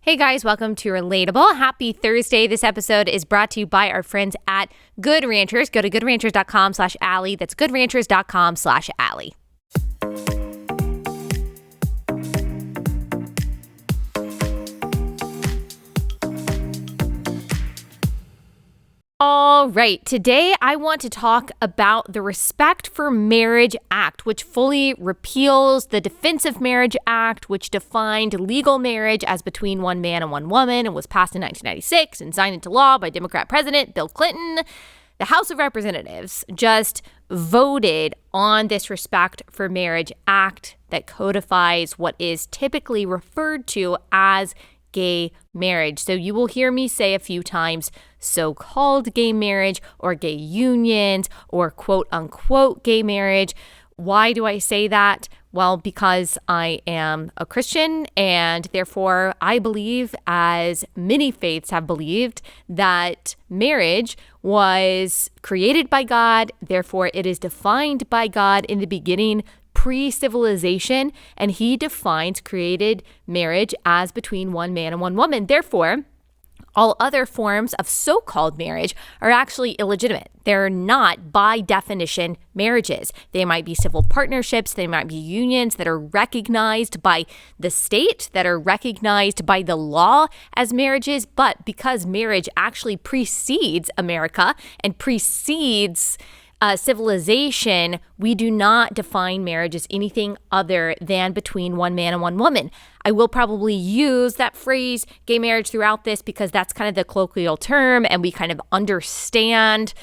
Hey guys, welcome to Relatable. Happy Thursday. This episode is brought to you by our friends at Good Ranchers. Go to goodranchers.com/Allie. That's goodranchers.com/Allie. All right, today I want to talk about the Respect for Marriage Act, which fully repeals the Defense of Marriage Act, which defined legal marriage as between one man and one woman and was passed in 1996 and signed into law by Democrat President Bill Clinton. The House of Representatives just voted on this Respect for Marriage Act that codifies what is typically referred to as gay marriage. So you will hear me say a few times so-called gay marriage or gay unions or quote unquote gay marriage. Why do I say that? Well, because I am a Christian and therefore I believe, as many faiths have believed, that marriage was created by God. Therefore, it is defined by God in the beginning, pre-civilization, and he defines created marriage as between one man and one woman. Therefore, all other forms of so-called marriage are actually illegitimate. They're not, by definition, marriages. They might be civil partnerships. They might be unions that are recognized by the state, that are recognized by the law as marriages. But because marriage actually precedes America and precedes civilization, we do not define marriage as anything other than between one man and one woman. I will probably use that phrase gay marriage throughout this because that's kind of the colloquial term and we kind of understand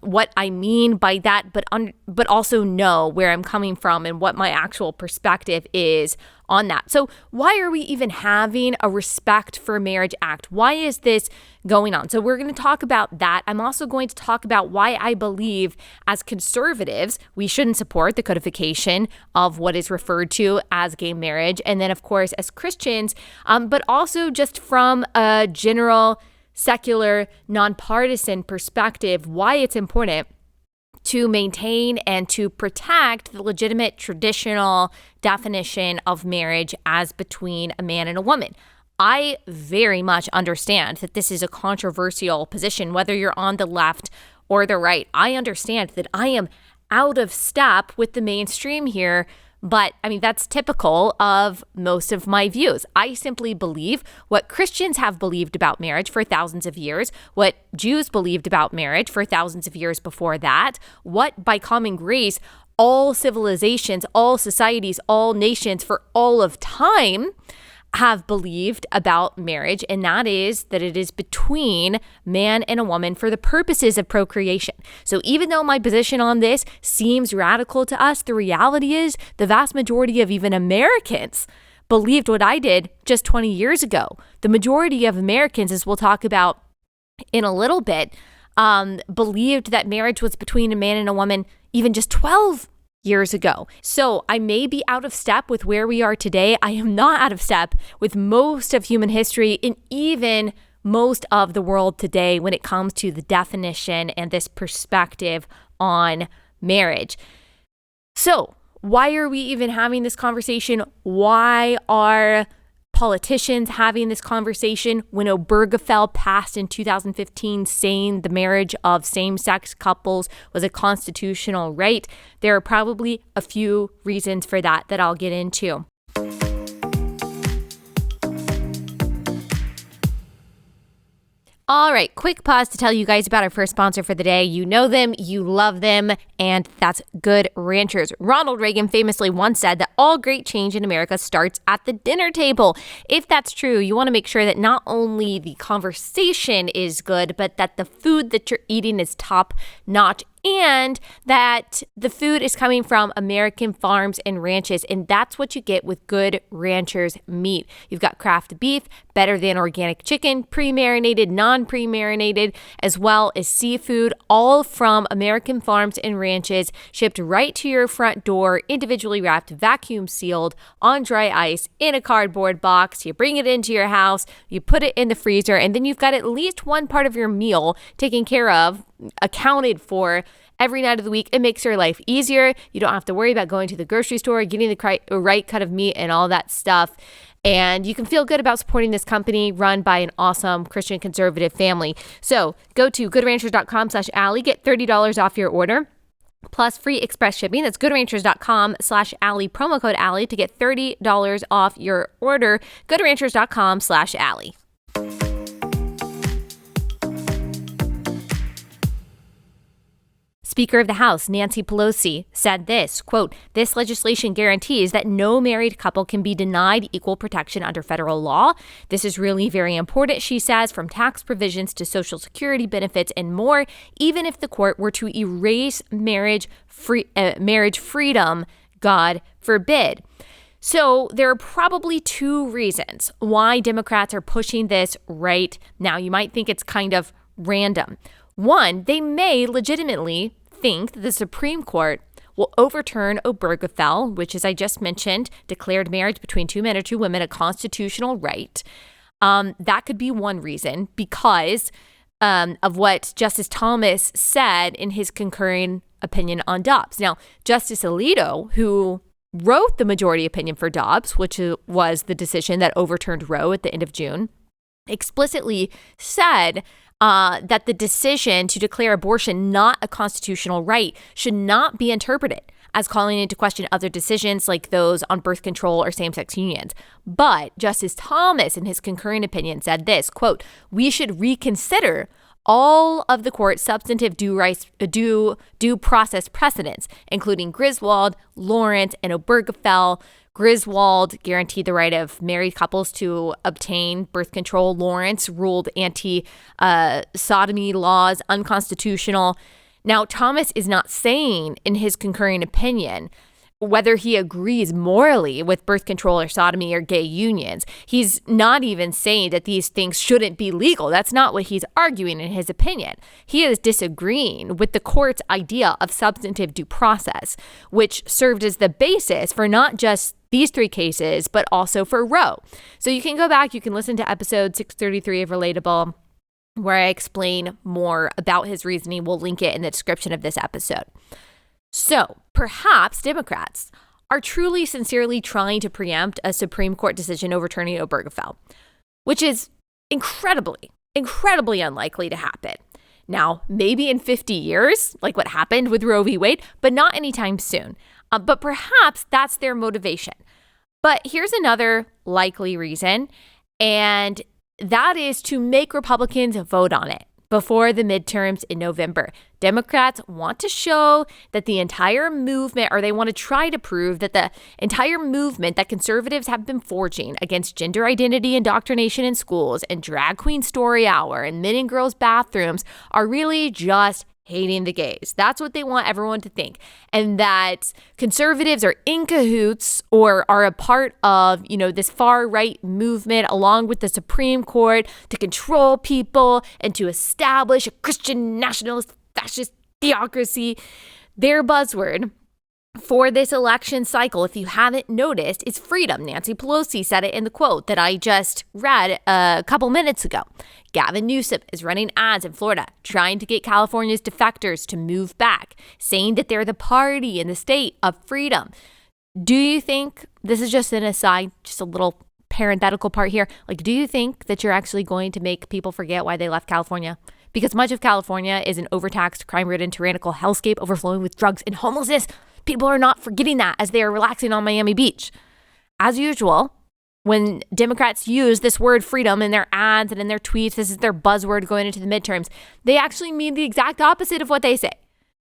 what I mean by that, but also know where I'm coming from and what my actual perspective is on that. So why are we even having a Respect for Marriage Act? Why is this going on? So we're going to talk about that. I'm also going to talk about why I believe as conservatives, we shouldn't support the codification of what is referred to as gay marriage. And then of course, as Christians, but also just from a general secular, nonpartisan perspective, why it's important to maintain and to protect the legitimate traditional definition of marriage as between a man and a woman. I very much understand that this is a controversial position, whether you're on the left or the right. I understand that I am out of step with the mainstream here, but I mean, that's typical of most of my views. I simply believe what Christians have believed about marriage for thousands of years, what Jews believed about marriage for thousands of years before that, what by common grace, all civilizations, all societies, all nations for all of time have believed about marriage, and that is that it is between man and a woman for the purposes of procreation. So even though my position on this seems radical to us, the reality is the vast majority of even Americans believed what I did just 20 years ago. The majority of Americans, as we'll talk about in a little bit, believed that marriage was between a man and a woman even just 12 years ago. So I may be out of step with where we are today. I am not out of step with most of human history and even most of the world today when it comes to the definition and this perspective on marriage. So why are we even having this conversation? Why are politicians having this conversation when Obergefell passed in 2015 saying the marriage of same-sex couples was a constitutional right? There are probably a few reasons for that I'll get into. All right, quick pause to tell you guys about our first sponsor for the day. You know them, you love them, and that's Good Ranchers. Ronald Reagan famously once said that all great change in America starts at the dinner table. If that's true, you want to make sure that not only the conversation is good, but that the food that you're eating is top notch and that the food is coming from American farms and ranches, and that's what you get with Good Ranchers meat. You've got craft beef, better than organic chicken, pre-marinated, non-pre-marinated, as well as seafood, all from American farms and ranches, shipped right to your front door, individually wrapped, vacuum sealed, on dry ice, in a cardboard box. You bring it into your house, you put it in the freezer, and then you've got at least one part of your meal taken care of, accounted for every night of the week. It makes your life easier. You don't have to worry about going to the grocery store, getting the right cut of meat and all that stuff. And you can feel good about supporting this company run by an awesome Christian conservative family. So go to goodranchers.com/Allie, get $30 off your order, plus free express shipping. That's goodranchers.com/Allie, promo code Allie to get $30 off your order. Goodranchers.com/Allie. Speaker of the House Nancy Pelosi said this, quote, "This legislation guarantees that no married couple can be denied equal protection under federal law. This is really very important," she says, "from tax provisions to Social Security benefits and more, even if the court were to erase marriage freedom, God forbid." So there are probably two reasons why Democrats are pushing this right now. You might think it's kind of random. One, they may legitimately think that the Supreme Court will overturn Obergefell, which, as I just mentioned, declared marriage between two men or two women a constitutional right. That could be one reason because of what Justice Thomas said in his concurring opinion on Dobbs. Now, Justice Alito, who wrote the majority opinion for Dobbs, which was the decision that overturned Roe at the end of June, explicitly said that the decision to declare abortion not a constitutional right should not be interpreted as calling into question other decisions like those on birth control or same-sex unions. But Justice Thomas, in his concurring opinion, said this, quote, "We should reconsider all of the court's substantive due process precedents, including Griswold, Lawrence, and Obergefell." Griswold guaranteed the right of married couples to obtain birth control. Lawrence ruled anti-sodomy laws unconstitutional. Now, Thomas is not saying in his concurring opinion whether he agrees morally with birth control or sodomy or gay unions. He's not even saying that these things shouldn't be legal. That's not what he's arguing in his opinion. He is disagreeing with the court's idea of substantive due process, which served as the basis for not just these three cases, but also for Roe. So you can go back, you can listen to episode 633 of Relatable, where I explain more about his reasoning. We'll link it in the description of this episode. So perhaps Democrats are truly, sincerely trying to preempt a Supreme Court decision overturning Obergefell, which is incredibly unlikely to happen. Now, maybe in 50 years, like what happened with Roe v. Wade, but not anytime soon. But perhaps that's their motivation. But here's another likely reason, and that is to make Republicans vote on it before the midterms in November. Democrats want to show that the entire movement, or they want to try to prove that the entire movement that conservatives have been forging against gender identity indoctrination in schools and drag queen story hour and men and girls bathrooms are really just hating the gays. That's what they want everyone to think. And that conservatives are in cahoots or are a part of, this far right movement along with the Supreme Court to control people and to establish a Christian nationalist fascist theocracy. Their buzzword for this election cycle, if you haven't noticed, is freedom. Nancy Pelosi said it in the quote that I just read a couple minutes ago. Gavin Newsom is running ads in Florida, trying to get California's defectors to move back, saying that they're the party in the state of freedom. Do you think, this is just an aside, just a little parenthetical part here, do you think that you're actually going to make people forget why they left California? Because much of California is an overtaxed, crime-ridden, tyrannical hellscape overflowing with drugs and homelessness. People are not forgetting that as they are relaxing on Miami Beach. As usual, when Democrats use this word freedom in their ads and in their tweets, this is their buzzword going into the midterms, they actually mean the exact opposite of what they say.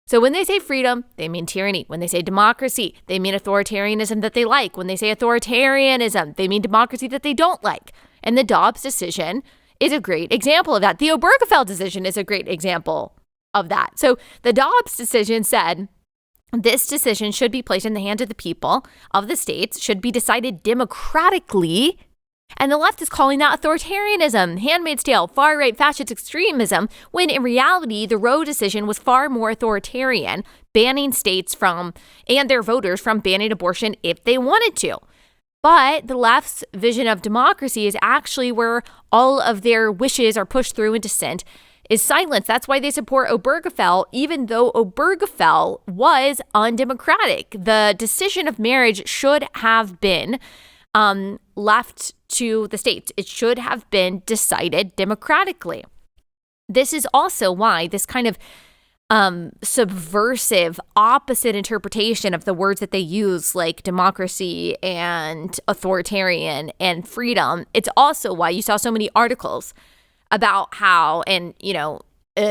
So when they say freedom, they mean tyranny. When they say democracy, they mean authoritarianism that they like. When they say authoritarianism, they mean democracy that they don't like. And the Dobbs decision is a great example of that. The Obergefell decision is a great example of that. So the Dobbs decision said, this decision should be placed in the hands of the people of the states, should be decided democratically. And the left is calling that authoritarianism, Handmaid's Tale, far-right fascist extremism, when in reality, the Roe decision was far more authoritarian, banning states from, and their voters from banning abortion if they wanted to. But the left's vision of democracy is actually where all of their wishes are pushed through into dissent is silence. That's why they support Obergefell, even though Obergefell was undemocratic. The decision of marriage should have been left to the states. It should have been decided democratically. This is also why this kind of subversive, opposite interpretation of the words that they use, like democracy and authoritarian and freedom, it's also why you saw so many articles about how, and,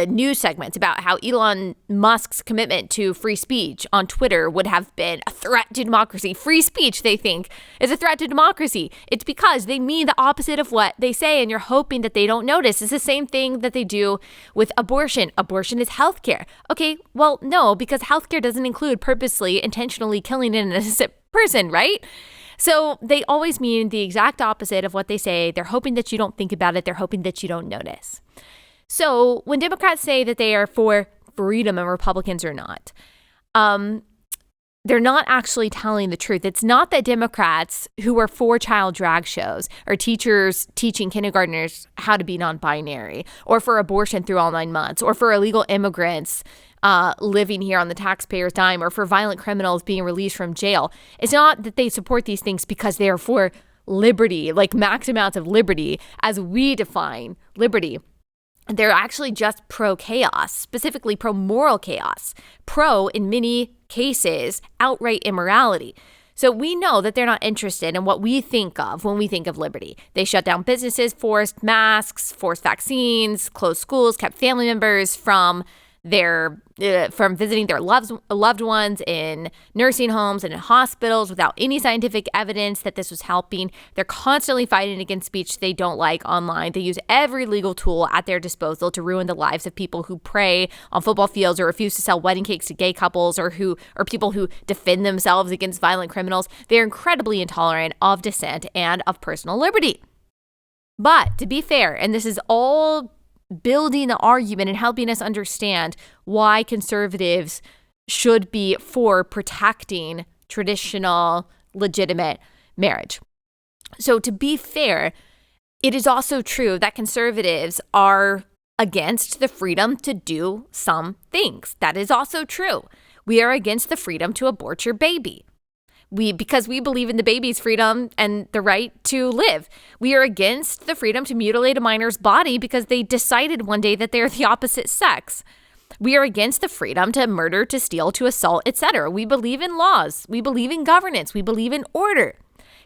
news segments about how Elon Musk's commitment to free speech on Twitter would have been a threat to democracy. Free speech, they think, is a threat to democracy. It's because they mean the opposite of what they say, and you're hoping that they don't notice. It's the same thing that they do with abortion. Abortion is healthcare. Okay, well, no, because healthcare doesn't include purposely, intentionally killing an innocent person, right? So they always mean the exact opposite of what they say. They're hoping that you don't think about it. They're hoping that you don't notice. So when Democrats say that they are for freedom and Republicans are not, they're not actually telling the truth. It's not that Democrats who are for child drag shows or teachers teaching kindergartners how to be non-binary, or for abortion through all 9 months, or for illegal immigrants living here on the taxpayer's dime, or for violent criminals being released from jail. It's not that they support these things because they are for liberty, like max amounts of liberty as we define liberty. They're actually just pro-chaos, specifically pro-moral chaos, pro, in many cases, outright immorality. So we know that they're not interested in what we think of when we think of liberty. They shut down businesses, forced masks, forced vaccines, closed schools, kept family members from visiting their loved ones in nursing homes and in hospitals without any scientific evidence that this was helping. They're constantly fighting against speech they don't like online. They use every legal tool at their disposal to ruin the lives of people who pray on football fields or refuse to sell wedding cakes to gay couples, or people who defend themselves against violent criminals. They're incredibly intolerant of dissent and of personal liberty. But to be fair, and this is all building the argument and helping us understand why conservatives should be for protecting traditional, legitimate marriage. So to be fair, it is also true that conservatives are against the freedom to do some things. That is also true. We are against the freedom to abort your baby. Because we believe in the baby's freedom and the right to live. We are against the freedom to mutilate a minor's body because they decided one day that they're the opposite sex. We are against the freedom to murder, to steal, to assault, etc. We believe in laws. We believe in governance. We believe in order.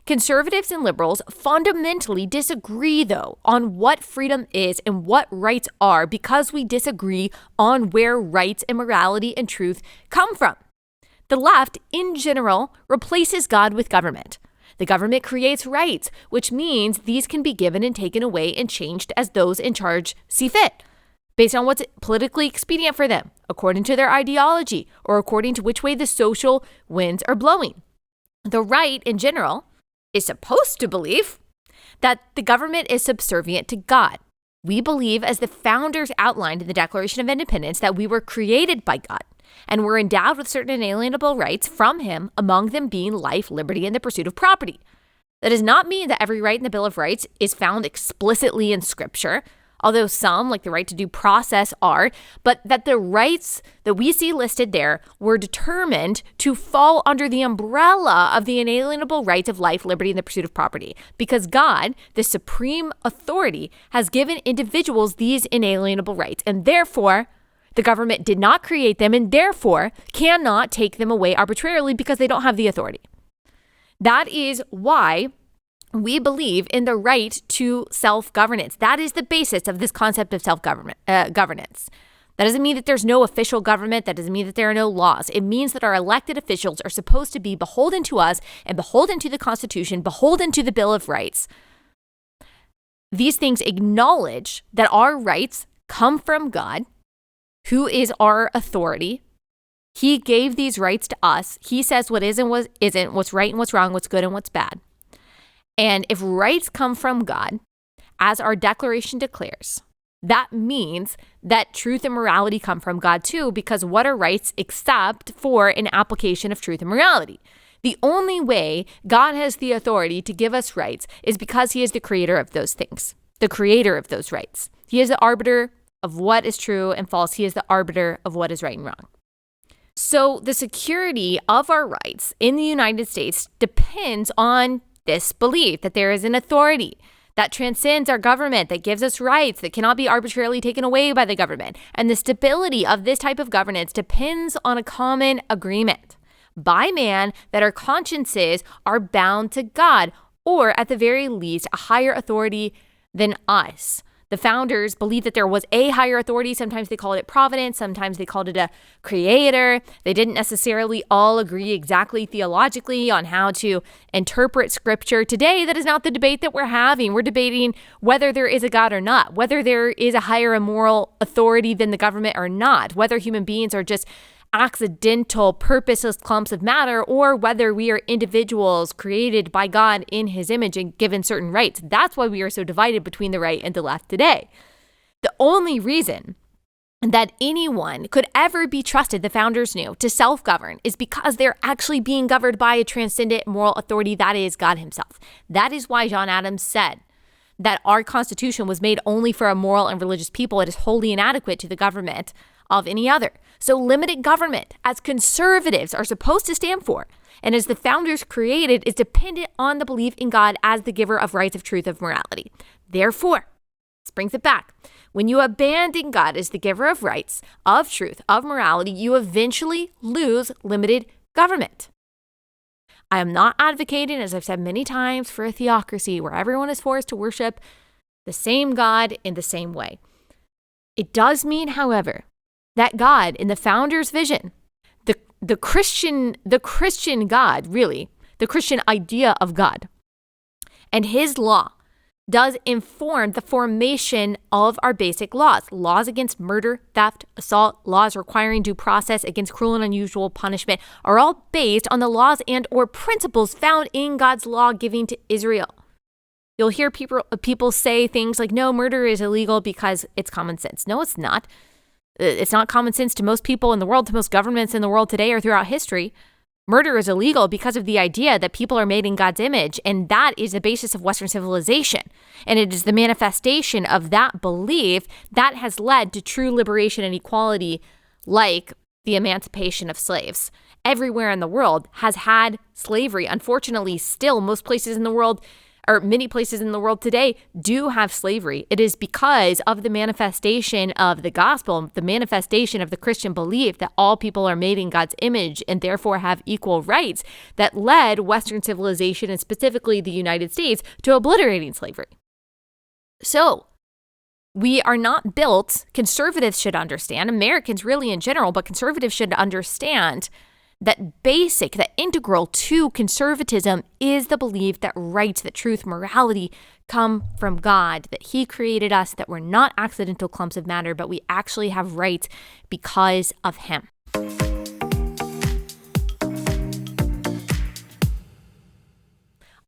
Conservatives and liberals fundamentally disagree, though, on what freedom is and what rights are, because we disagree on where rights and morality and truth come from. The left, in general, replaces God with government. The government creates rights, which means these can be given and taken away and changed as those in charge see fit, based on what's politically expedient for them, according to their ideology, or according to which way the social winds are blowing. The right, in general, is supposed to believe that the government is subservient to God. We believe, as the founders outlined in the Declaration of Independence, that we were created by God and were endowed with certain inalienable rights from him, among them being life, liberty, and the pursuit of property. That does not mean that every right in the Bill of Rights is found explicitly in Scripture, although some, like the right to due process, are, but that the rights that we see listed there were determined to fall under the umbrella of the inalienable rights of life, liberty, and the pursuit of property, because God, the supreme authority, has given individuals these inalienable rights, and therefore the government did not create them and therefore cannot take them away arbitrarily because they don't have the authority. That is why we believe in the right to self-governance. That is the basis of this concept of self-governance. That doesn't mean that there's no official government. That doesn't mean that there are no laws. It means that our elected officials are supposed to be beholden to us and beholden to the Constitution, beholden to the Bill of Rights. These things acknowledge that our rights come from God, who is our authority. He gave these rights to us. He says what is and what isn't, what's right and what's wrong, what's good and what's bad. And if rights come from God, as our declaration declares, that means that truth and morality come from God too, because what are rights except for an application of truth and morality? The only way God has the authority to give us rights is because he is the creator of those things, the creator of those rights. He is the arbiter of what is true and false. He is the arbiter of what is right and wrong. So the security of our rights in the United States depends on This belief that there is an authority that transcends our government, that gives us rights that cannot be arbitrarily taken away by the government. And the stability of this type of governance depends on a common agreement by man that our consciences are bound to God, or at the very least, a higher authority than us. The founders believed that there was a higher authority. Sometimes they called it providence. Sometimes they called it a creator. They didn't necessarily all agree exactly theologically on how to interpret scripture. Today, that is not the debate that we're having. We're debating whether there is a God or not, whether there is a higher moral authority than the government or not, whether human beings are just accidental, purposeless clumps of matter, or whether we are individuals created by God in his image and given certain rights. That's why we are so divided between the right and the left today. The only reason that anyone could ever be trusted, the founders knew, to self-govern is because they're actually being governed by a transcendent moral authority, that is God himself. That is why John Adams said that our Constitution was made only for a moral and religious people. It is wholly inadequate to the government of any other. So limited government, as conservatives are supposed to stand for, and as the founders created, is dependent on the belief in God as the giver of rights, of truth, of morality. Therefore, this brings it back. When you abandon God as the giver of rights, of truth, of morality, you eventually lose limited government. I am not advocating, as I've said many times, for a theocracy where everyone is forced to worship the same God in the same way. It does mean, however, that God, in the founder's vision, the Christian God, really, the Christian idea of God, and his law does inform the formation of our basic laws. Laws against murder, theft, assault, laws requiring due process against cruel and unusual punishment are all based on the laws and or principles found in God's law giving to Israel. You'll hear people say things like, no, murder is illegal because it's common sense. No, it's not. It's not common sense to most people in the world, to most governments in the world today or throughout history. Murder is illegal because of the idea that people are made in God's image, and that is the basis of Western civilization. And it is the manifestation of that belief that has led to true liberation and equality, like the emancipation of slaves. Everywhere in the world has had slavery. Unfortunately, still, most places in the world, or many places in the world today, do have slavery. It is because of the manifestation of the gospel, the manifestation of the Christian belief that all people are made in God's image and therefore have equal rights, that led Western civilization, and specifically the United States, to obliterating slavery. So, we are not built, conservatives should understand, Americans really in general, but conservatives should understand that basic, that integral to conservatism is the belief that rights, that truth, morality come from God, that he created us, that we're not accidental clumps of matter, but we actually have rights because of him.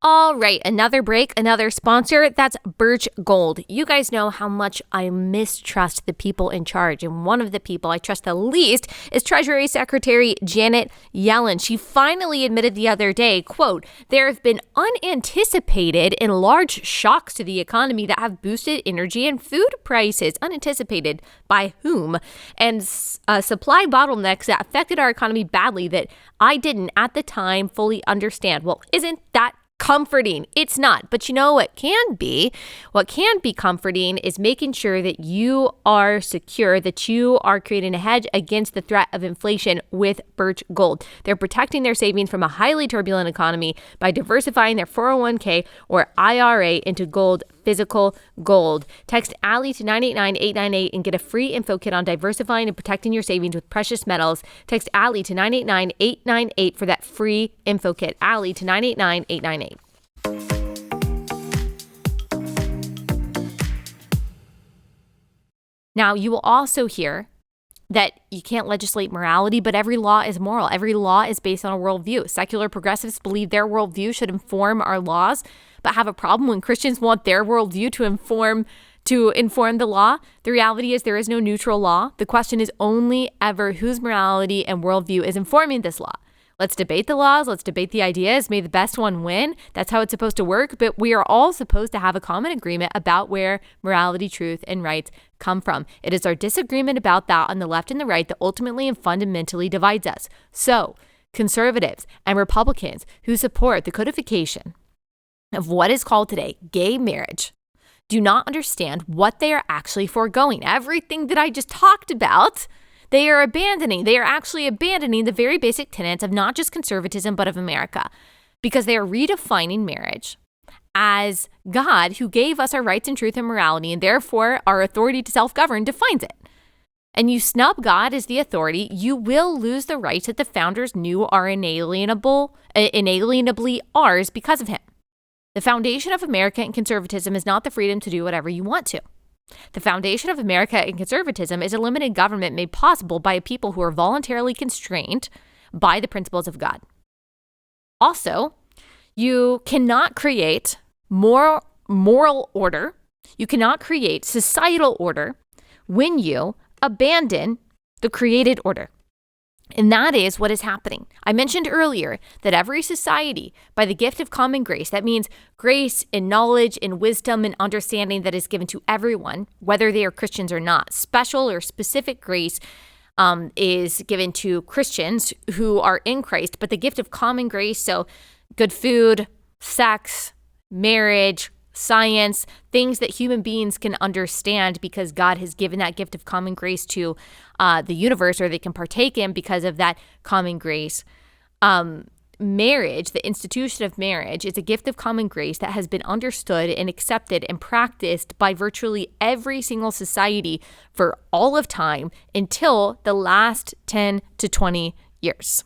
All right, another break, another sponsor. That's Birch Gold. You guys know how much I mistrust the people in charge. And one of the people I trust the least is Treasury Secretary Janet Yellen. She finally admitted the other day, quote, there have been unanticipated and large shocks to the economy that have boosted energy and food prices. Unanticipated by whom? And supply bottlenecks that affected our economy badly that I didn't at the time fully understand. Well, isn't that comforting? It's not. But you know what can be? What can be comforting is making sure that you are secure, that you are creating a hedge against the threat of inflation with Birch Gold. They're protecting their savings from a highly turbulent economy by diversifying their 401k or IRA into gold, physical gold. Text Allie to 989-898 and get a free info kit on diversifying and protecting your savings with precious metals. Text Allie to 989-898 for that free info kit. Allie to 989-898. Now, you will also hear that you can't legislate morality, but every law is moral. Every law is based on a worldview. Secular progressives believe their worldview should inform our laws, but have a problem when Christians want their worldview to inform the law. The reality is there is no neutral law. The question is only ever whose morality and worldview is informing this law. Let's debate the laws. Let's debate the ideas. May the best one win. That's how it's supposed to work. But we are all supposed to have a common agreement about where morality, truth, and rights come from. It is our disagreement about that on the left and the right that ultimately and fundamentally divides us. So, conservatives and Republicans who support the codification of what is called today gay marriage do not understand what they are actually foregoing. Everything that I just talked about, they are abandoning. They are actually abandoning the very basic tenets of not just conservatism, but of America, because they are redefining marriage as God, who gave us our rights and truth and morality, and therefore our authority to self-govern, defines it. And you snub God as the authority, you will lose the rights that the founders knew are inalienably ours because of him. The foundation of America and conservatism is not the freedom to do whatever you want to. The foundation of America and conservatism is a limited government made possible by a people who are voluntarily constrained by the principles of God. Also, you cannot create moral order. You cannot create societal order when you abandon the created order. And that is what is happening. I mentioned earlier that every society, by the gift of common grace, that means grace and knowledge and wisdom and understanding that is given to everyone, whether they are Christians or not. Special or specific grace is given to Christians who are in Christ, but the gift of common grace, so good food, sex, marriage, science, things that human beings can understand because God has given that gift of common grace to the universe, or they can partake in because of that common grace. Marriage, the institution of marriage, is a gift of common grace that has been understood and accepted and practiced by virtually every single society for all of time until the last 10 to 20 years.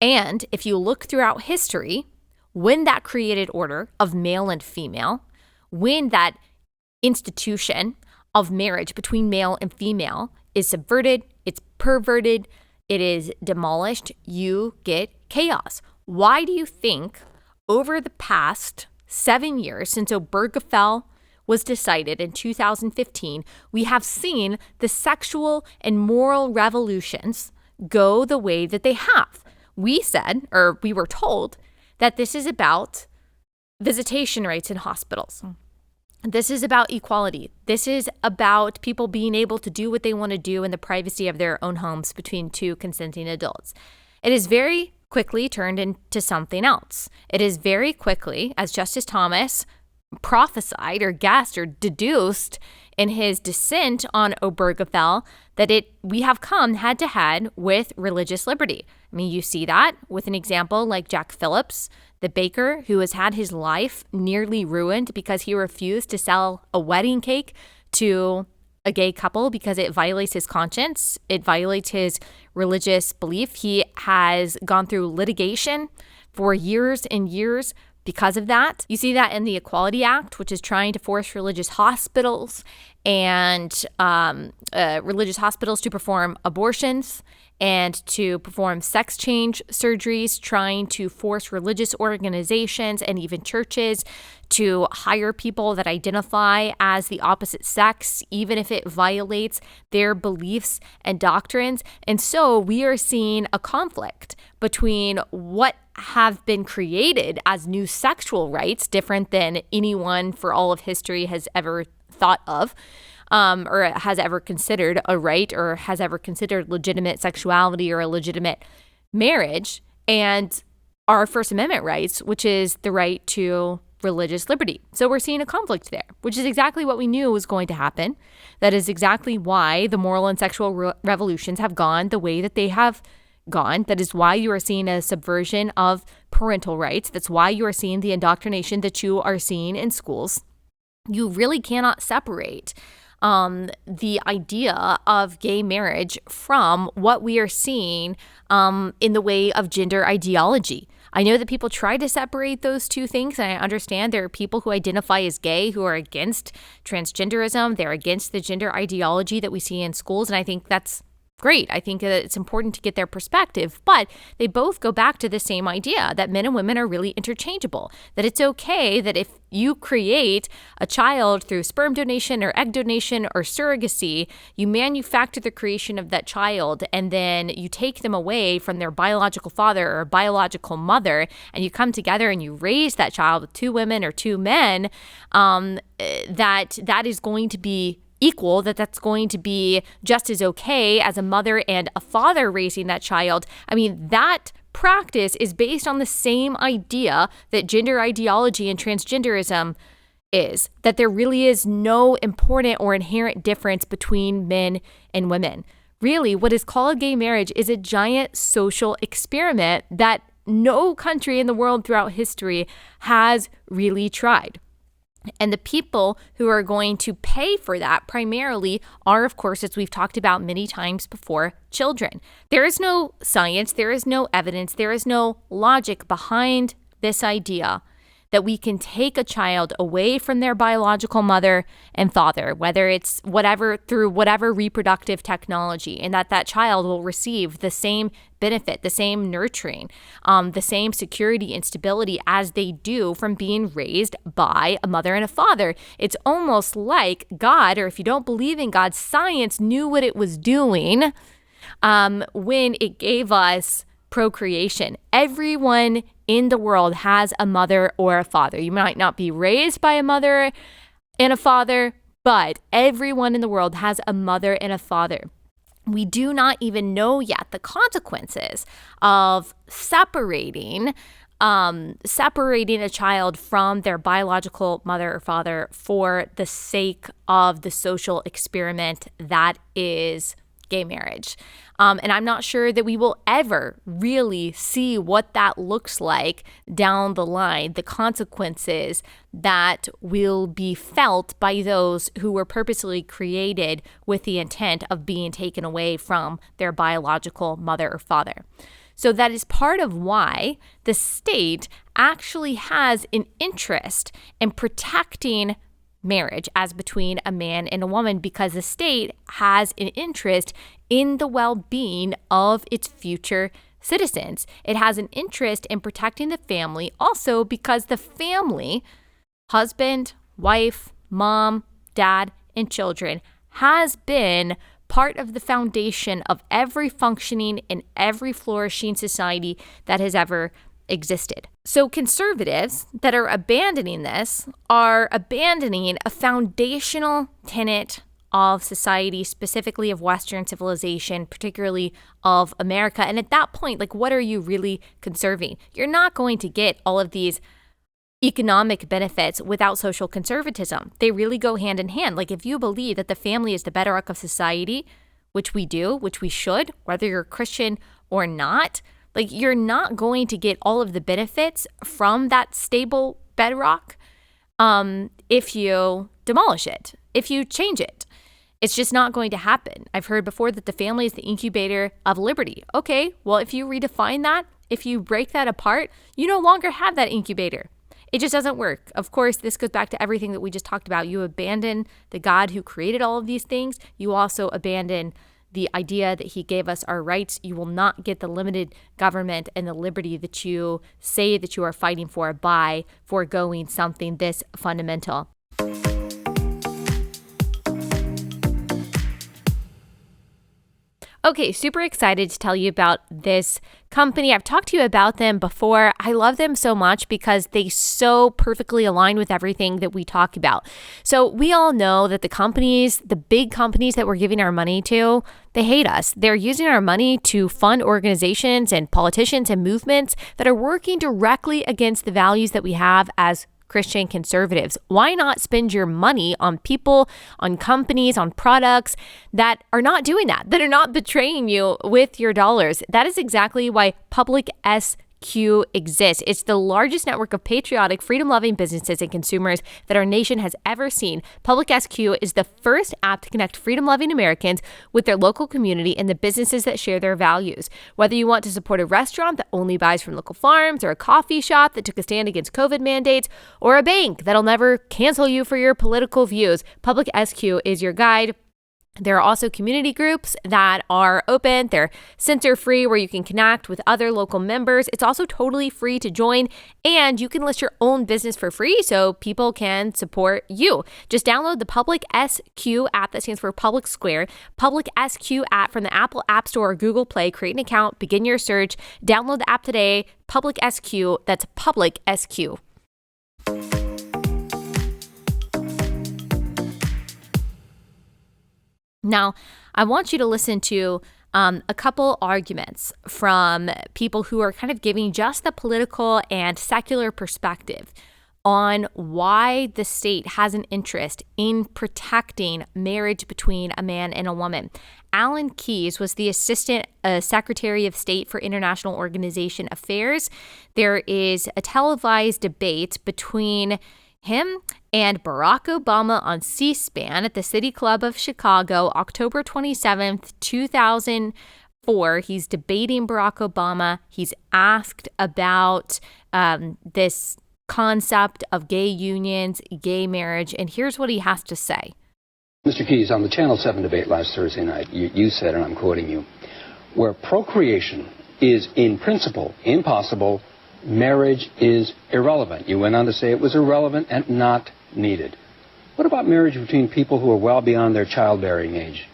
And if you look throughout history, when that created order of male and female, when that institution of marriage between male and female is subverted, it's perverted, it is demolished, you get chaos. Why do you think over the past 7 years since Obergefell was decided in 2015, we have seen the sexual and moral revolutions go the way that they have? We said, or we were told, that this is about visitation rights in hospitals. This is about equality. This is about people being able to do what they want to do in the privacy of their own homes between two consenting adults. It is very quickly turned into something else. It is very quickly, as Justice Thomas prophesied or guessed or deduced in his dissent on Obergefell, that we have come head to head with religious liberty. I mean, you see that with an example like Jack Phillips, the baker who has had his life nearly ruined because he refused to sell a wedding cake to a gay couple because it violates his conscience. It violates his religious belief. He has gone through litigation for years and years because of that. You see that in the Equality Act, which is trying to force religious hospitals and religious hospitals to perform abortions and to perform sex change surgeries, trying to force religious organizations and even churches to hire people that identify as the opposite sex, even if it violates their beliefs and doctrines. And so we are seeing a conflict between what have been created as new sexual rights, different than anyone for all of history has ever thought of, or has ever considered a right, or has ever considered legitimate sexuality or a legitimate marriage, and our First Amendment rights, which is the right to religious liberty. So we're seeing a conflict there, which is exactly what we knew was going to happen. That is exactly why the moral and sexual revolutions have gone the way that they have gone. That is why you are seeing a subversion of parental rights. That's why you are seeing the indoctrination that you are seeing in schools. You really cannot separate the idea of gay marriage from what we are seeing in the way of gender ideology. I know that people try to separate those two things, and I understand there are people who identify as gay who are against transgenderism. They're against the gender ideology that we see in schools, and I think that's great. I think that it's important to get their perspective, but they both go back to the same idea that men and women are really interchangeable, that it's okay that if you create a child through sperm donation or egg donation or surrogacy, you manufacture the creation of that child and then you take them away from their biological father or biological mother and you come together and you raise that child with two women or two men, that is going to be equal, that's going to be just as okay as a mother and a father raising that child. I mean, that practice is based on the same idea that gender ideology and transgenderism is, that there really is no important or inherent difference between men and women. Really, what is called gay marriage is a giant social experiment that no country in the world throughout history has really tried. And the people who are going to pay for that primarily are, of course, as we've talked about many times before, children. There is no science, there is no evidence, there is no logic behind this idea that we can take a child away from their biological mother and father, whether it's through whatever reproductive technology, and that child will receive the same benefit, the same nurturing, the same security and stability as they do from being raised by a mother and a father. It's almost like God, or if you don't believe in God, science knew what it was doing when it gave us procreation. Everyone in the world has a mother or a father. You might not be raised by a mother and a father, but everyone in the world has a mother and a father. We do not even know yet the consequences of separating a child from their biological mother or father for the sake of the social experiment that is gay marriage. And I'm not sure that we will ever really see what that looks like down the line, the consequences that will be felt by those who were purposely created with the intent of being taken away from their biological mother or father. So that is part of why the state actually has an interest in protecting marriage as between a man and a woman, because the state has an interest in the well-being of its future citizens. It has an interest in protecting the family also because the family, husband, wife, mom, dad, and children, has been part of the foundation of every functioning and every flourishing society that has ever existed. So conservatives that are abandoning this are abandoning a foundational tenet of society, specifically of Western civilization, particularly of America. And at that point, what are you really conserving? You're not going to get all of these economic benefits without social conservatism. They really go hand in hand. If you believe that the family is the bedrock of society, which we do, which we should, whether you're Christian or not, you're not going to get all of the benefits from that stable bedrock if you demolish it, if you change it. It's just not going to happen. I've heard before that the family is the incubator of liberty. Okay, well, if you redefine that, if you break that apart, you no longer have that incubator. It just doesn't work. Of course, this goes back to everything that we just talked about. You abandon the God who created all of these things. You also abandon the idea that he gave us our rights. You will not get the limited government and the liberty that you say that you are fighting for by foregoing something this fundamental. Okay, super excited to tell you about this company. I've talked to you about them before. I love them so much because they so perfectly align with everything that we talk about. So we all know that the big companies that we're giving our money to, they hate us. They're using our money to fund organizations and politicians and movements that are working directly against the values that we have as Christian conservatives. Why not spend your money on people, on companies, on products that are not doing that are not betraying you with your dollars? That is exactly why Public SQ exists. It's the largest network of patriotic, freedom-loving businesses and consumers that our nation has ever seen. Public SQ is the first app to connect freedom-loving Americans with their local community and the businesses that share their values. Whether you want to support a restaurant that only buys from local farms, or a coffee shop that took a stand against COVID mandates, or a bank that'll never cancel you for your political views, Public SQ is your guide. There are also community groups that are open. They're censor-free, where you can connect with other local members. It's also totally free to join, and you can list your own business for free so people can support you. Just download the Public SQ app, that stands for Public Square. Public SQ app from the Apple App Store or Google Play. Create an account, begin your search, download the app today. Public SQ, that's Public SQ. Now, I want you to listen to a couple arguments from people who are kind of giving just the political and secular perspective on why the state has an interest in protecting marriage between a man and a woman. Alan Keyes was the Assistant Secretary of State for International Organization Affairs. There is a televised debate between him and Barack Obama on C-SPAN at the City Club of Chicago, October 27th, 2004. He's debating Barack Obama. He's asked about this concept of gay unions, gay marriage, and here's what he has to say. Mr. Keyes, on the Channel 7 debate last Thursday night, you said, and I'm quoting you, where procreation is in principle impossible, marriage is irrelevant. You went on to say it was irrelevant and not needed. What about marriage between people who are well beyond their childbearing age?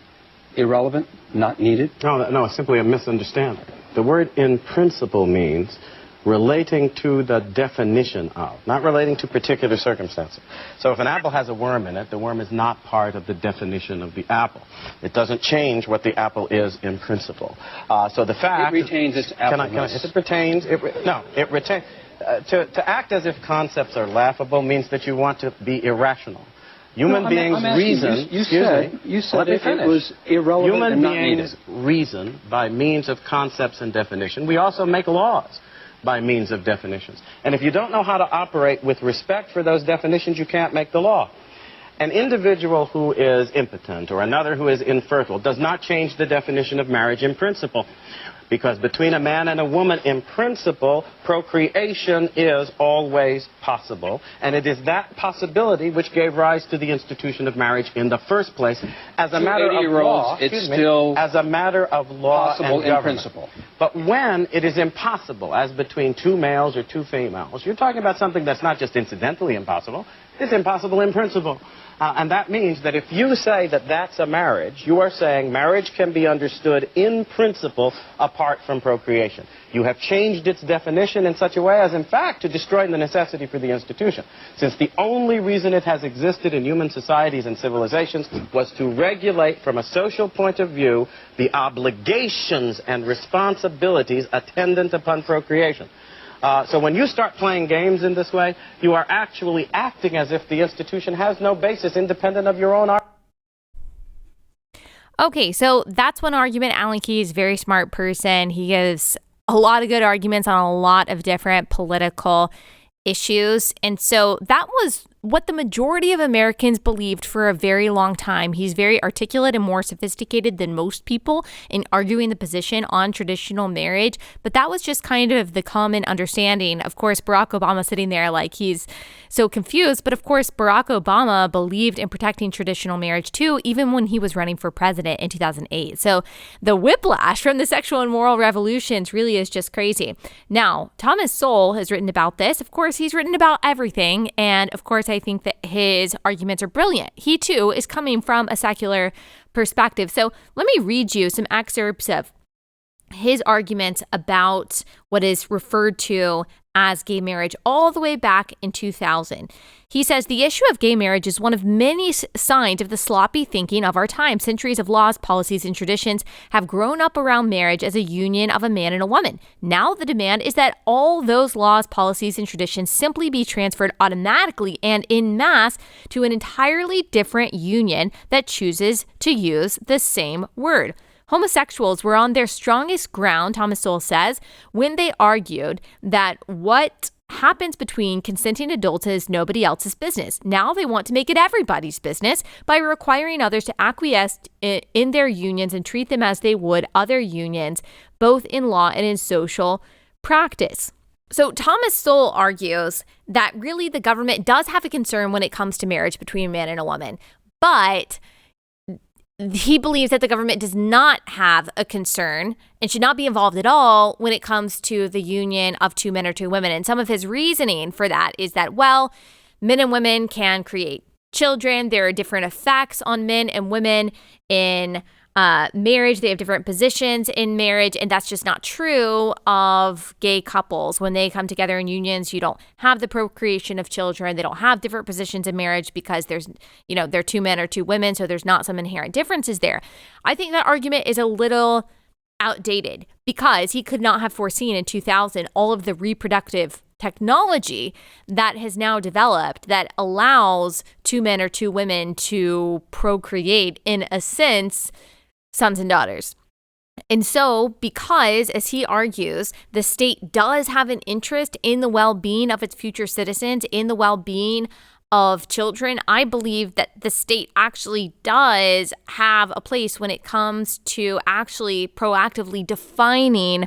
Irrelevant, not needed? No, it's simply a misunderstanding. The word in principle means relating to the definition of, not relating to particular circumstances. So if an apple has a worm in it, the worm is not part of the definition of the apple. It doesn't change what the apple is in principle. So the fact... It retains its appleness. If it retains... It retains... To act as if concepts are laughable means that you want to be irrational. Human beings reason... You said it was irrelevant and not needed. Human beings reason by means of concepts and definition. We also make laws by means of definitions. And if you don't know how to operate with respect for those definitions, you can't make the law. An individual who is impotent or another who is infertile does not change the definition of marriage in principle. Because between a man and a woman, in principle, procreation is always possible. And it is that possibility which gave rise to the institution of marriage in the first place. As a matter of law, as a matter of law and government. Principle. But when it is impossible, as between two males or two females, you're talking about something that's not just incidentally impossible, it's impossible in principle. And that means that if you say that that's a marriage, you are saying marriage can be understood in principle apart from procreation. You have changed its definition in such a way as, in fact, to destroy the necessity for the institution. Since the only reason it has existed in human societies and civilizations was to regulate, from a social point of view, the obligations and responsibilities attendant upon procreation. So when you start playing games in this way, you are actually acting as if the institution has no basis independent of your own argument. Okay, so that's one argument. Alan Keyes, very smart person. He gives a lot of good arguments on a lot of different political issues. And so that was what the majority of Americans believed for a very long time. He's very articulate and more sophisticated than most people in arguing the position on traditional marriage. But that was just kind of the common understanding. Of course, Barack Obama sitting there like he's so confused. But of course, Barack Obama believed in protecting traditional marriage too, even when he was running for president in 2008. So the whiplash from the sexual and moral revolutions really is just crazy. Now, Thomas Sowell has written about this. Of course, he's written about everything. And of course, I think that his arguments are brilliant. He too is coming from a secular perspective. So let me read you some excerpts of his arguments about what is referred to as gay marriage all the way back in 2000. He says, the issue of gay marriage is one of many signs of the sloppy thinking of our time. Centuries of laws, policies, and traditions have grown up around marriage as a union of a man and a woman. Now the demand is that all those laws, policies, and traditions simply be transferred automatically and en masse to an entirely different union that chooses to use the same word. Homosexuals were on their strongest ground, Thomas Sowell says, when they argued that what happens between consenting adults is nobody else's business. Now they want to make it everybody's business by requiring others to acquiesce in their unions and treat them as they would other unions, both in law and in social practice. So Thomas Sowell argues that really the government does have a concern when it comes to marriage between a man and a woman, but he believes that the government does not have a concern and should not be involved at all when it comes to the union of two men or two women. And some of his reasoning for that is that, well, men and women can create children. There are different effects on men and women in marriage. They have different positions in marriage, and that's just not true of gay couples. When they come together in unions, you don't have the procreation of children. They don't have different positions in marriage because they're two men or two women, so there's not some inherent differences there. I think that argument is a little outdated because he could not have foreseen in 2000 all of the reproductive technology that has now developed that allows two men or two women to procreate, in a sense, sons and daughters. And so, because, as he argues, the state does have an interest in the well-being of its future citizens, in the well-being of children, I believe that the state actually does have a place when it comes to actually proactively defining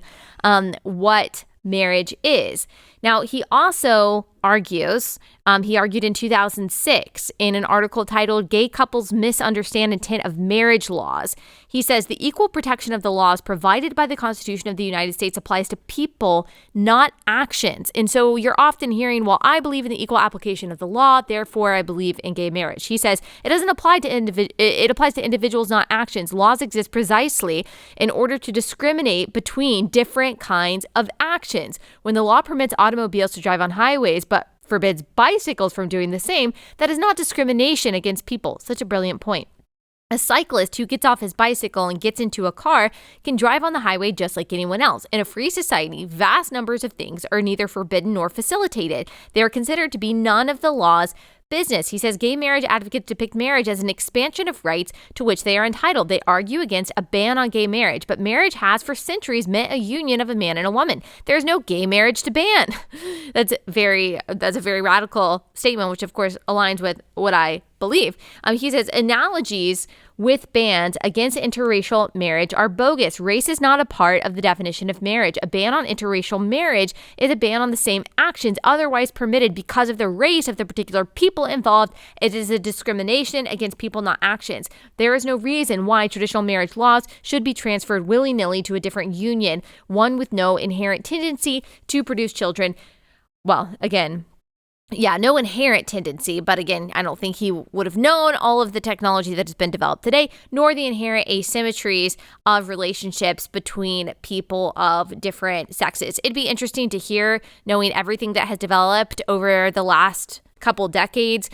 what marriage is. Now, he also argues, he argued in 2006 in an article titled "Gay Couples Misunderstand Intent of Marriage Laws." He says the equal protection of the laws provided by the Constitution of the United States applies to people, not actions. And so you're often hearing, well, I believe in the equal application of the law, therefore I believe in gay marriage. He says it doesn't apply to it applies to individuals, not actions. Laws exist precisely in order to discriminate between different kinds of actions. When the law permits automobiles to drive on highways, but forbids bicycles from doing the same, that is not discrimination against people. Such a brilliant point. A cyclist who gets off his bicycle and gets into a car can drive on the highway just like anyone else. In a free society, vast numbers of things are neither forbidden nor facilitated. They are considered to be none of the law's business. He says gay marriage advocates depict marriage as an expansion of rights to which they are entitled. They argue against a ban on gay marriage, but marriage has for centuries meant a union of a man and a woman. There's no gay marriage to ban. That's a very radical statement, which of course aligns with what I believe. He says analogies with bans against interracial marriage are bogus. Race is not a part of the definition of marriage. A ban on interracial marriage is a ban on the same actions otherwise permitted because of the race of the particular people involved. It is a discrimination against people, not actions. There is no reason why traditional marriage laws should be transferred willy-nilly to a different union, one with no inherent tendency to produce children. Well, again, no inherent tendency, but again, I don't think he would have known all of the technology that has been developed today, nor the inherent asymmetries of relationships between people of different sexes. It'd be interesting to hear, knowing everything that has developed over the last couple decades,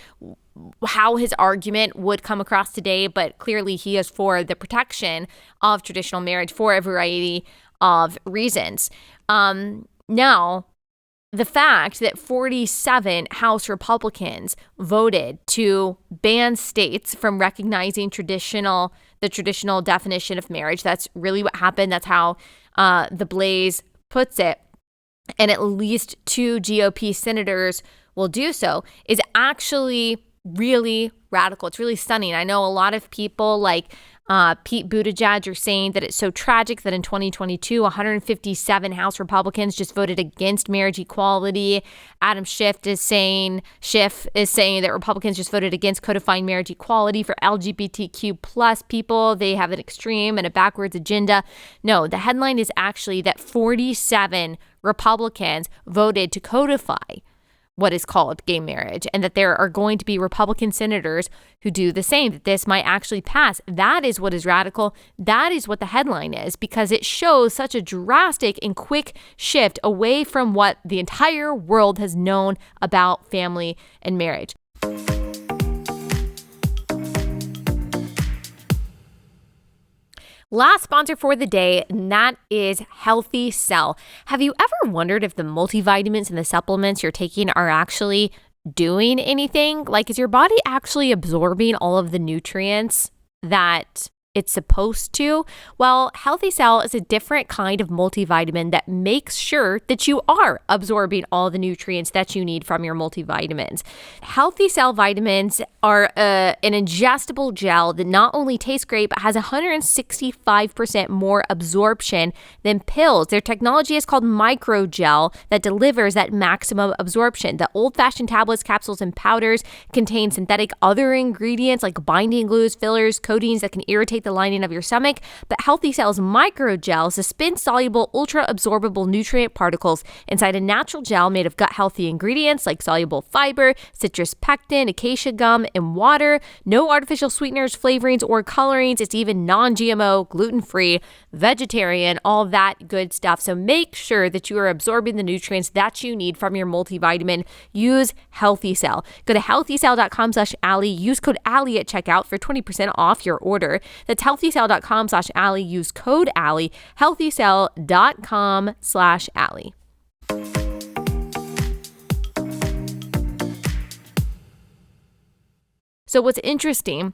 how his argument would come across today, but clearly he is for the protection of traditional marriage for a variety of reasons. Now, the fact that 47 House Republicans voted to ban states from recognizing the traditional definition of marriage, that's really what happened. That's how the Blaze puts it. And at least 2 GOP senators will do so, is actually really radical. It's really stunning. I know a lot of people like Pete Buttigieg are saying that it's so tragic that in 2022, 157 House Republicans just voted against marriage equality. Adam Schiff is saying that Republicans just voted against codifying marriage equality for LGBTQ plus people. They have an extreme and a backwards agenda. No, the headline is actually that 47 Republicans voted to codify what is called gay marriage, and that there are going to be Republican senators who do the same, that this might actually pass. That is what is radical. That is what the headline is, because it shows such a drastic and quick shift away from what the entire world has known about family and marriage. Last sponsor for the day, and that is Healthy Cell. Have you ever wondered if the multivitamins and the supplements you're taking are actually doing anything? Like, is your body actually absorbing all of the nutrients that it's supposed to? Well, Healthy Cell is a different kind of multivitamin that makes sure that you are absorbing all the nutrients that you need from your multivitamins. Healthy Cell vitamins are an ingestible gel that not only tastes great, but has 165% more absorption than pills. Their technology is called microgel that delivers that maximum absorption. The old-fashioned tablets, capsules, and powders contain synthetic other ingredients like binding glues, fillers, coatings that can irritate the lining of your stomach, but Healthy Cell's microgel suspends soluble, ultra-absorbable nutrient particles inside a natural gel made of gut-healthy ingredients like soluble fiber, citrus pectin, acacia gum, and water. No artificial sweeteners, flavorings, or colorings. It's even non-GMO, gluten-free, vegetarian, all that good stuff. So make sure that you are absorbing the nutrients that you need from your multivitamin. Use Healthy Cell. Go to healthycell.com/Allie. Use code Allie at checkout for 20% off your order. That's healthycell.com/Allie. Use code Allie, healthycell.com/Allie. So what's interesting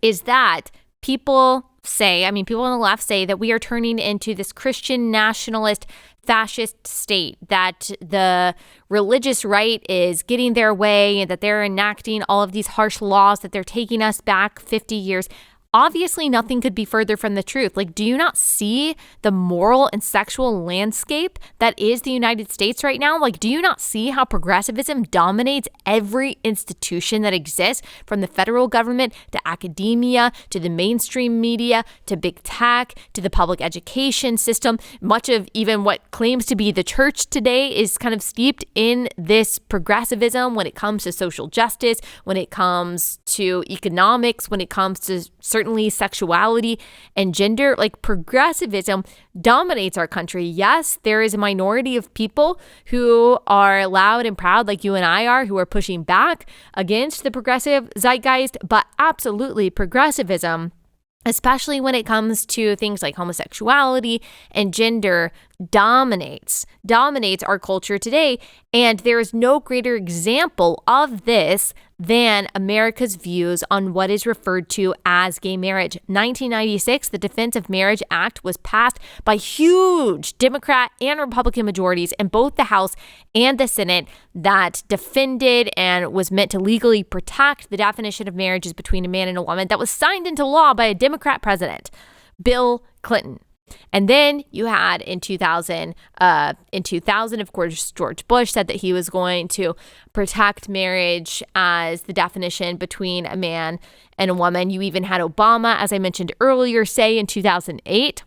is that people on the left say that we are turning into this Christian nationalist fascist state, that the religious right is getting their way and that they're enacting all of these harsh laws, that they're taking us back 50 years. Obviously, nothing could be further from the truth. Like, do you not see the moral and sexual landscape that is the United States right now? Like, do you not see how progressivism dominates every institution that exists, from the federal government to academia to the mainstream media to big tech to the public education system? Much of even what claims to be the church today is kind of steeped in this progressivism when it comes to social justice, when it comes to economics, when it comes to certainly sexuality and gender. Like, progressivism dominates our country. Yes, there is a minority of people who are loud and proud, like you and I are, who are pushing back against the progressive zeitgeist, but absolutely progressivism, especially when it comes to things like homosexuality and gender, dominates our culture today. And there is no greater example of this than America's views on what is referred to as gay marriage. 1996, the Defense of Marriage Act was passed by huge Democrat and Republican majorities in both the House and the Senate that defended and was meant to legally protect the definition of marriages between a man and a woman, that was signed into law by a Democrat president, Bill Clinton. And then you had in 2000, of course, George Bush said that he was going to protect marriage as the definition between a man and a woman. You even had Obama, as I mentioned earlier, say in 2008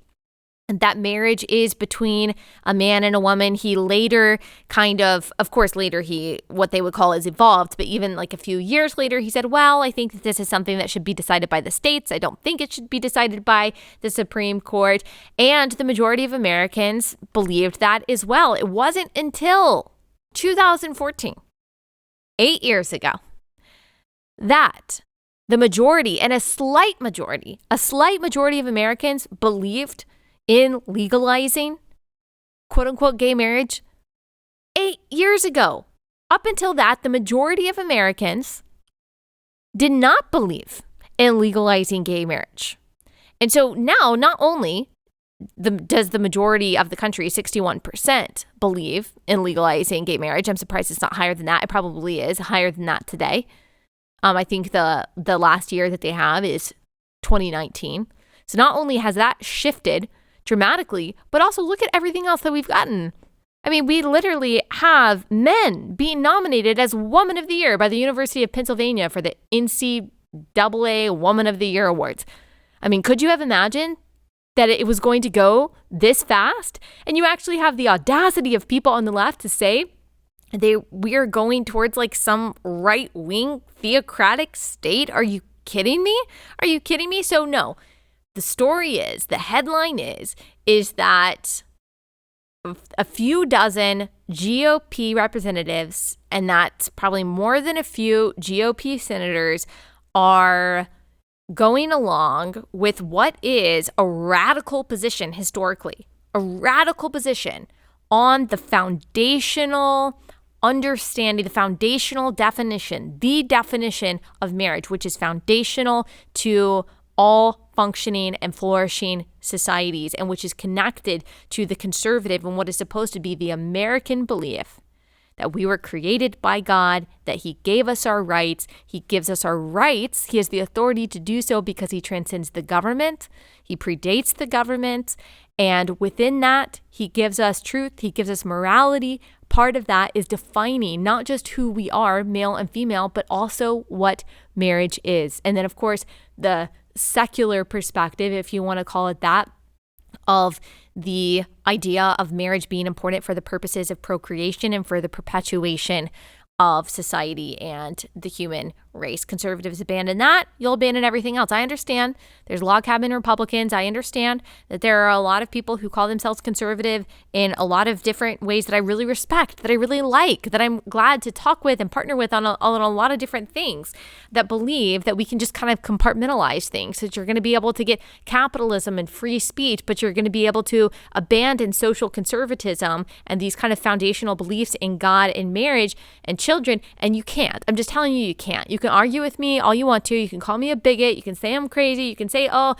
that marriage is between a man and a woman. He later what they would call is evolved, but even like a few years later, he said, well, I think that this is something that should be decided by the states. I don't think it should be decided by the Supreme Court. And the majority of Americans believed that as well. It wasn't until 2014, 8 years ago, that the majority, and a slight majority of Americans believed in legalizing quote unquote gay marriage 8 years ago. Up until that, the majority of Americans did not believe in legalizing gay marriage. And so now, not only does the majority of the country, 61%, believe in legalizing gay marriage. I'm surprised it's not higher than that. It probably is higher than that today. I think the last year that they have is 2019. So not only has that shifted dramatically, but also look at everything else that we've gotten. I mean, we literally have men being nominated as Woman of the Year by the University of Pennsylvania for the NCAA Woman of the Year Awards. I mean, could you have imagined that it was going to go this fast? And you actually have the audacity of people on the left to say we are going towards like some right-wing theocratic state. Are you kidding me? So no. The story is, the headline is that a few dozen GOP representatives, and that's probably more than a few GOP senators, are going along with what is a radical position historically, a radical position on the foundational understanding, the foundational definition, the definition of marriage, which is foundational to all functioning and flourishing societies, and which is connected to the conservative and what is supposed to be the American belief that we were created by God, that he gave us our rights. He gives us our rights. He has the authority to do so because he transcends the government. He predates the government. And within that, he gives us truth. He gives us morality. Part of that is defining not just who we are, male and female, but also what marriage is. And then, of course, the secular perspective, if you want to call it that, of the idea of marriage being important for the purposes of procreation and for the perpetuation of society and the human race. Conservatives abandon that. You'll abandon everything else. I understand there's log cabin Republicans. I understand that there are a lot of people who call themselves conservative in a lot of different ways that I really respect, that I really like, that I'm glad to talk with and partner with on a lot of different things, that believe that we can just kind of compartmentalize things, that you're going to be able to get capitalism and free speech, but you're going to be able to abandon social conservatism and these kind of foundational beliefs in God and marriage and children, and you can't. I'm just telling you, you can't. You can argue with me all you want to. You can call me a bigot. You can say I'm crazy. You can say, oh,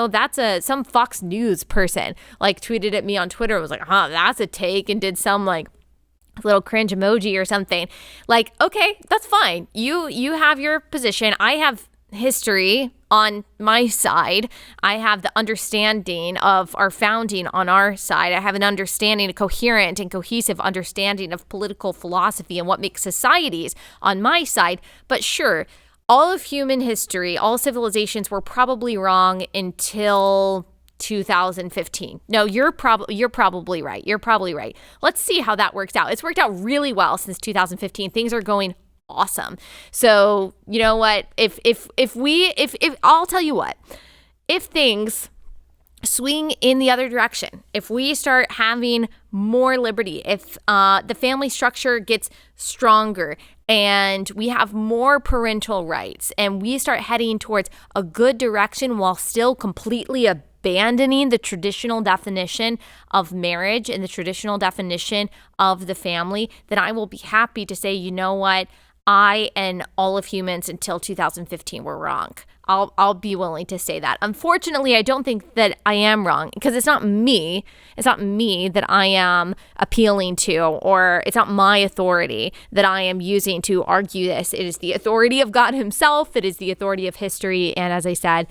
that's some Fox News person like tweeted at me on Twitter and was like, that's a take, and did some like little cringe emoji or something. Like, okay, that's fine. You have your position. I have history on my side. I have the understanding of our founding on our side. I have an understanding, a coherent and cohesive understanding of political philosophy and what makes societies on my side. But sure, all of human history, all civilizations were probably wrong until 2015. No, you're probably right. You're probably right. Let's see how that works out. It's worked out really well since 2015. Things are going awesome. So, you know what? If I'll tell you what, if things swing in the other direction, if we start having more liberty, if the family structure gets stronger and we have more parental rights and we start heading towards a good direction while still completely abandoning the traditional definition of marriage and the traditional definition of the family, then I will be happy to say, you know what? I and all of humans until 2015 were wrong. I'll be willing to say that. Unfortunately, I don't think that I am wrong, because it's not me. It's not me that I am appealing to, or it's not my authority that I am using to argue this. It is the authority of God himself. It is the authority of history. And as I said,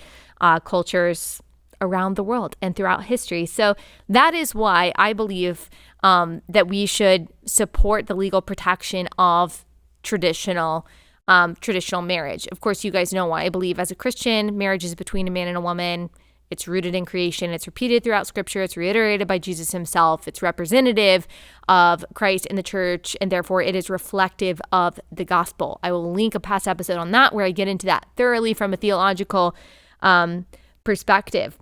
cultures around the world and throughout history. So that is why I believe that we should support the legal protection of traditional marriage. Of course, you guys know why I believe as a Christian, marriage is between a man and a woman. It's rooted in creation. It's repeated throughout Scripture. It's reiterated by Jesus himself. It's representative of Christ and the church, and therefore it is reflective of the gospel. I will link a past episode on that where I get into that thoroughly from a theological perspective.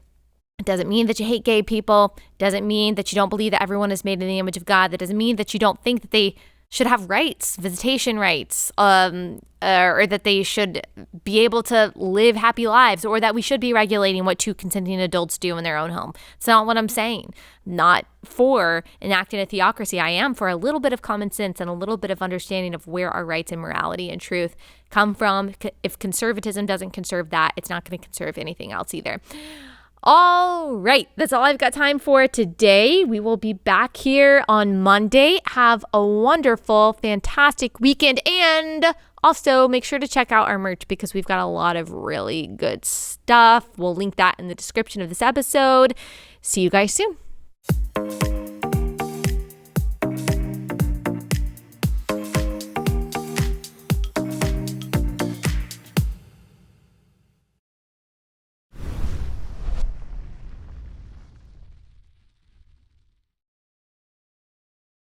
It doesn't mean that you hate gay people. It doesn't mean that you don't believe that everyone is made in the image of God. That doesn't mean that you don't think that they should have rights, visitation rights, or that they should be able to live happy lives, or that we should be regulating what two consenting adults do in their own home. It's not what I'm saying. Not for enacting a theocracy. I am for a little bit of common sense and a little bit of understanding of where our rights and morality and truth come from. If conservatism doesn't conserve that, it's not going to conserve anything else either. All right, that's all I've got time for today. We will be back here on Monday. Have a wonderful, fantastic weekend. And also make sure to check out our merch, because we've got a lot of really good stuff. We'll link that in the description of this episode. See you guys soon.